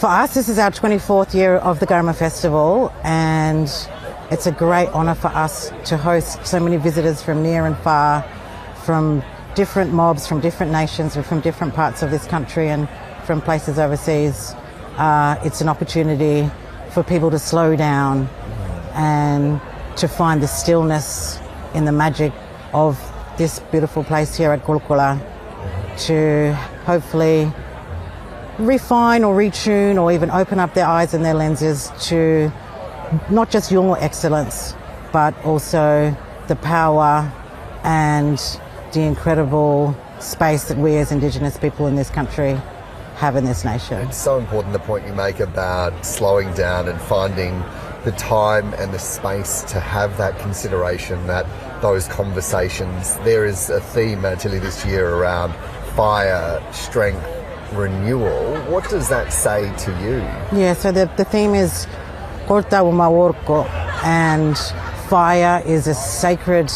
For us, this is our 24th year of the Garma Festival, and it's a great honour for us to host so many visitors from near and far, from different mobs, from different nations, and from different parts of this country and from places overseas. It's an opportunity for people to slow down and to find the stillness in the magic of this beautiful place here at Kulkula, to hopefully refine or retune or even open up their eyes and their lenses to not just Yolngu excellence, but also the power and the incredible space that we as Indigenous people in this country have in this nation. It's so important, the point you make about slowing down and finding the time and the space to have that consideration, those conversations. There is a theme, Mayatili, this year around fire, strength, renewal. What does that say to you? Yeah, so the theme is Korta Umaworko, and fire is a sacred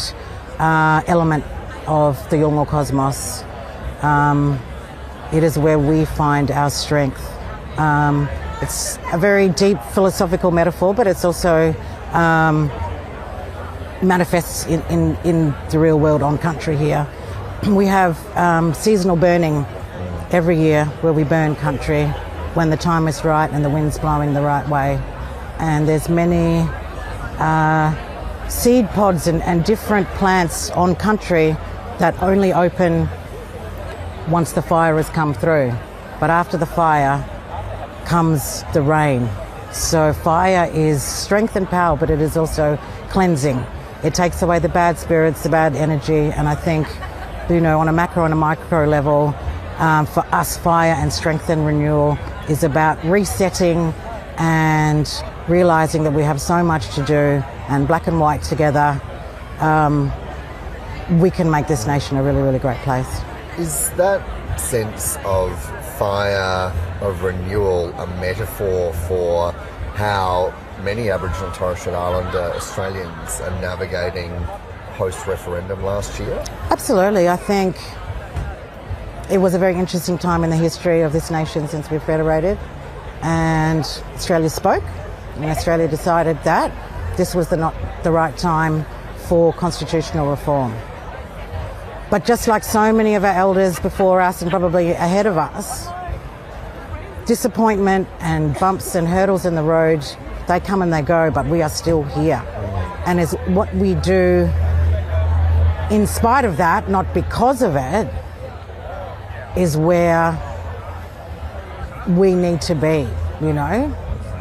element of the Yolngu cosmos. It is where we find our strength. It's a very deep philosophical metaphor, but it's also manifests in the real world on country here. We have seasonal burning every year where we burn country when the time is right and the wind's blowing the right way. And there's many seed pods and different plants on country that only open once the fire has come through. But after the fire comes the rain. So fire is strength and power, but it is also cleansing. It takes away the bad spirits, the bad energy, and I think, on a macro and a micro level, for us, fire and strength and renewal is about resetting and realising that we have so much to do, and black and white together, we can make this nation a really, really great place. Is that sense of fire, of renewal, a metaphor for how many Aboriginal and Torres Strait Islander Australians are navigating post-referendum last year? Absolutely. I think it was a very interesting time in the history of this nation since we federated, and Australia spoke, and Australia decided that this was not the right time for constitutional reform. But just like so many of our elders before us and probably ahead of us, disappointment and bumps and hurdles in the road, they come and they go, but we are still here. And it's what we do in spite of that, not because of it, is where we need to be,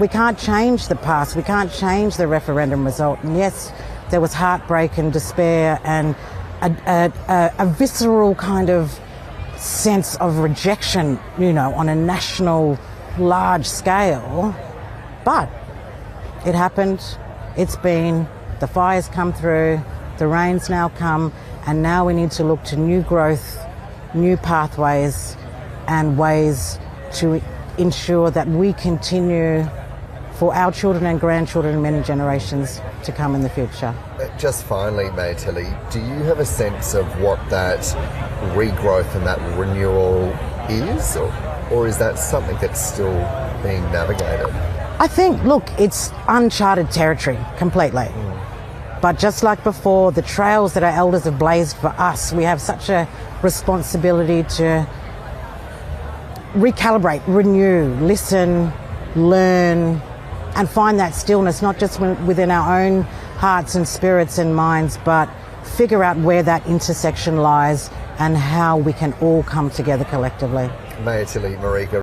We can't change the past, we can't change the referendum result. And yes, there was heartbreak and despair and a visceral kind of sense of rejection, on a national large scale. But it happened, it's been, the fires come through, the rains now come, and now we need to look to new growth, new pathways and ways to ensure that we continue for our children and grandchildren and many generations to come in the future. Just finally, Mayatili, do you have a sense of what that regrowth and that renewal is, or is that something that's still being navigated? I think, it's uncharted territory completely. But just like before, the trails that our elders have blazed for us, we have such a responsibility to recalibrate, renew, listen, learn, and find that stillness, not just within our own hearts and spirits and minds, but figure out where that intersection lies and how we can all come together collectively. Mayatili Marika.